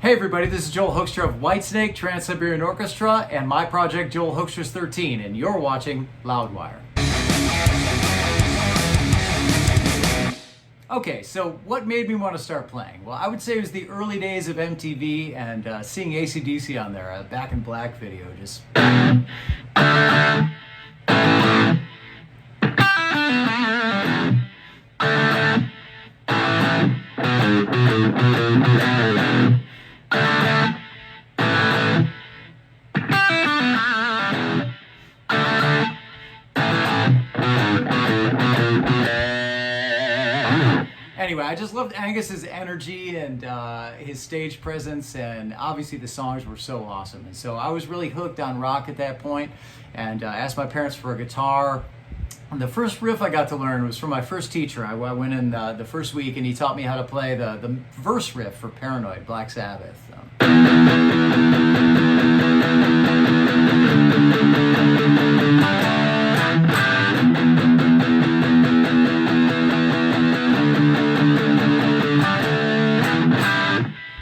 Hey everybody, this is Joel Hoekstra of Whitesnake, Trans-Siberian Orchestra, and my project Joel Hoekstra's 13, and you're watching Loudwire. Okay, so what made me want to start playing? Well, I would say it was the early days of MTV and seeing AC/DC on there, a Back in Black video, just... Anyway, I just loved Angus's energy and his stage presence, and obviously the songs were so awesome. And so I was really hooked on rock at that point, and asked my parents for a guitar. And the first riff I got to learn was from my first teacher. I went in the first week, and he taught me how to play the verse riff for Paranoid, Black Sabbath.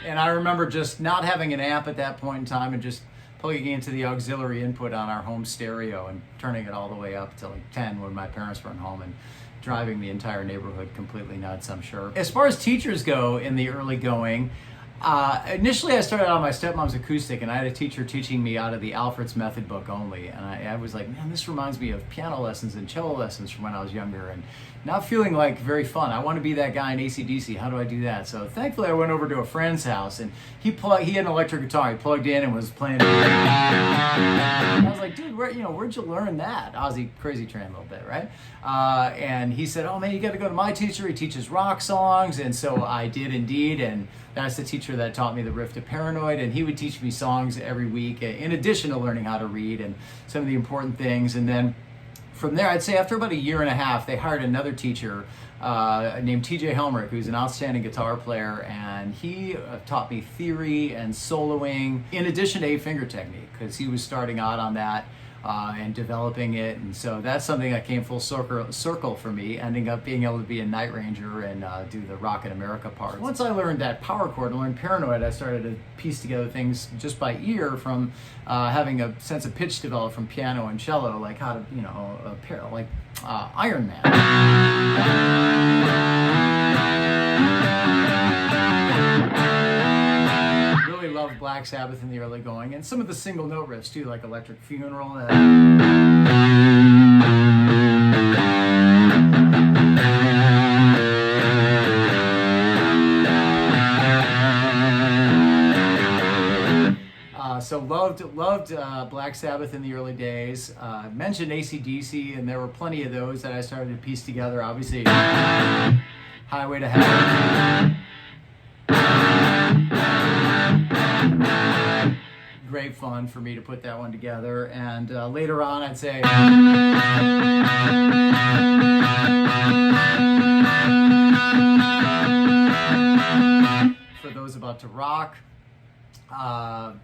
And I remember just not having an amp at that point in time and just plugging into the auxiliary input on our home stereo and turning it all the way up to like 10 when my parents weren't home, and driving the entire neighborhood completely nuts, I'm sure. As far as teachers go in the early going, initially I started out on my stepmom's acoustic, and I had a teacher teaching me out of the Alfred's Method book only, and I was like, man, this reminds me of piano lessons and cello lessons from when I was younger, and not feeling like very fun. I want to be that guy in AC/DC. How do I do that? So thankfully I went over to a friend's house, and he had an electric guitar. He plugged in and was playing. I was like, dude, where'd you learn that? Ozzy Crazy Train a little bit, right? And he said, oh man, you got to go to my teacher. He teaches rock songs. And so I did indeed, and that's the teacher that taught me the riff to Paranoid, and he would teach me songs every week in addition to learning how to read and some of the important things. And then from there, I'd say after about a year and a half, they hired another teacher named TJ Helmrich, who's an outstanding guitar player, and he taught me theory and soloing in addition to 8-finger technique, because he was starting out on that and developing it. And so that's something that came full circle for me, ending up being able to be a Night Ranger and do the Rockin' America part. Once I learned that power chord and learned Paranoid, I started to piece together things just by ear from having a sense of pitch developed from piano and cello, like how to, like Iron Man. Loved Black Sabbath in the early going, and some of the single note riffs too, like Electric Funeral. So loved Black Sabbath in the early days. Mentioned AC/DC, and there were plenty of those that I started to piece together. Obviously, Highway to Hell. Great fun for me to put that one together, and later on I'd say For Those About to Rock.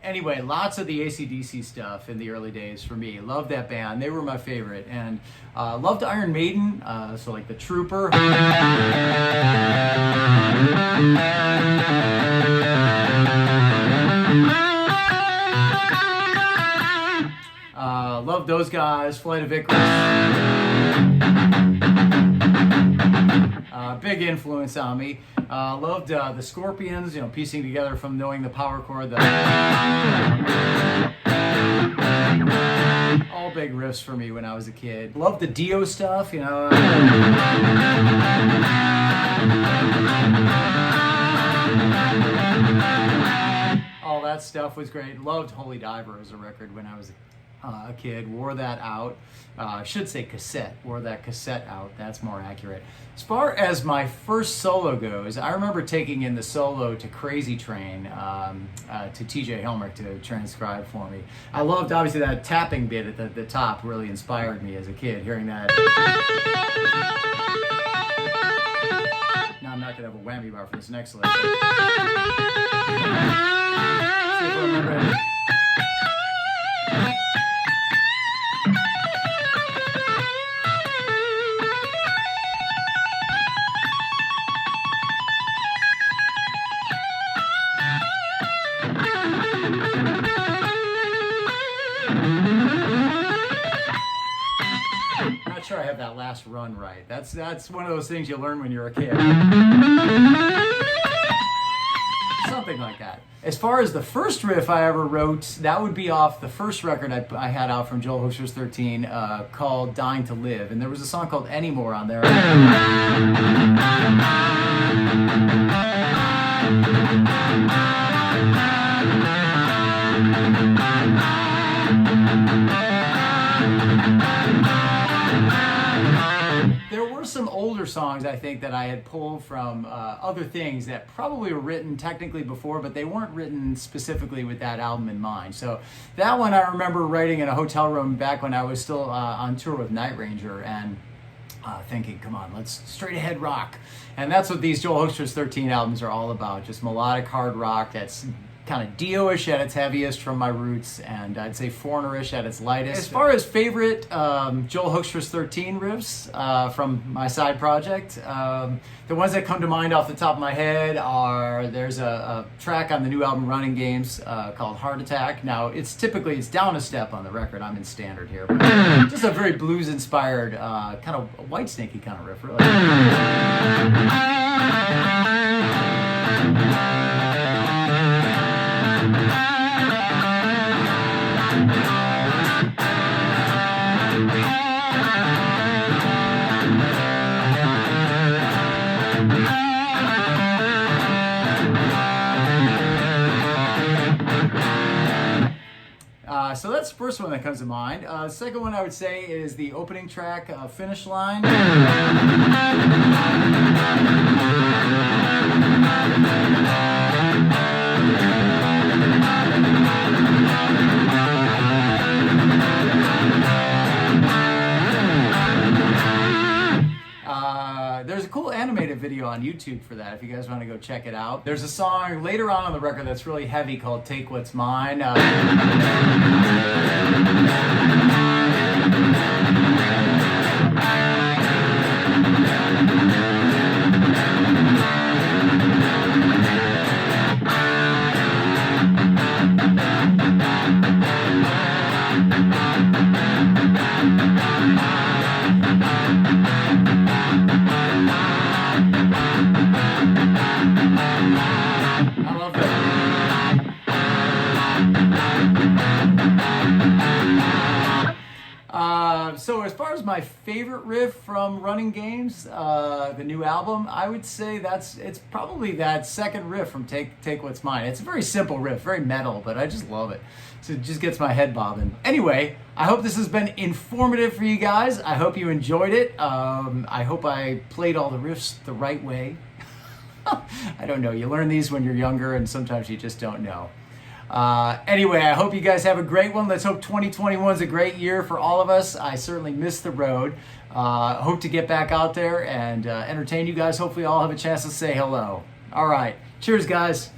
Anyway, lots of the AC/DC stuff in the early days for me. Loved that band. They were my favorite. And loved Iron Maiden, so like The Trooper. Loved those guys. Flight of Icarus. Big influence on me. Loved the Scorpions, piecing together from knowing the power chord. All big riffs for me when I was a kid. Loved the Dio stuff, all that stuff was great. Loved Holy Diver as a record when I was a kid. Wore that out. I should say cassette. Wore that cassette out. That's more accurate. As far as my first solo goes, I remember taking in the solo to Crazy Train to TJ Helmrich to transcribe for me. I loved, obviously, that tapping bit at the top really inspired me as a kid, hearing that. Now I'm not going to have a whammy bar for this next selection. See if I remember it. have that last run right. That's one of those things you learn when you're a kid. Something like that. As far as the first riff I ever wrote, that would be off the first record I had out from Joel Hoekstra's 13 called Dying to Live. And there was a song called Anymore on there. There were some older songs, I think, that I had pulled from other things that probably were written technically before, but they weren't written specifically with that album in mind. So that one I remember writing in a hotel room back when I was still on tour with Night Ranger, and thinking, come on, let's straight ahead rock. And that's what these Joel Hoekstra's 13 albums are all about, just melodic hard rock that's kind of Dio-ish at its heaviest from my roots, and I'd say Foreigner-ish at its lightest. As far as favorite Joel Hoekstra's 13 riffs from my side project, the ones that come to mind off the top of my head are, there's a track on the new album Running Games called Heart Attack. Now, it's down a step on the record. I'm in standard here, but just a very blues-inspired, kind of Whitesnake-y kind of riff, really. So that's the first one that comes to mind. The second one I would say is the opening track, Finish Line. There's a cool animated video on YouTube for that if you guys want to go check it out. There's a song later on the record that's really heavy called Take What's Mine. So as far as my favorite riff from Running Games, the new album, I would say it's probably that second riff from Take What's Mine. It's a very simple riff, very metal, but I just love it. So it just gets my head bobbing. Anyway, I hope this has been informative for you guys. I hope you enjoyed it. I hope I played all the riffs the right way. I don't know. You learn these when you're younger, and sometimes you just don't know. Anyway, I hope you guys have a great one. Let's hope 2021 is a great year for all of us. I certainly missed the road. Hope to get back out there and entertain you guys. Hopefully I'll have a chance to say hello. All right. Cheers, guys.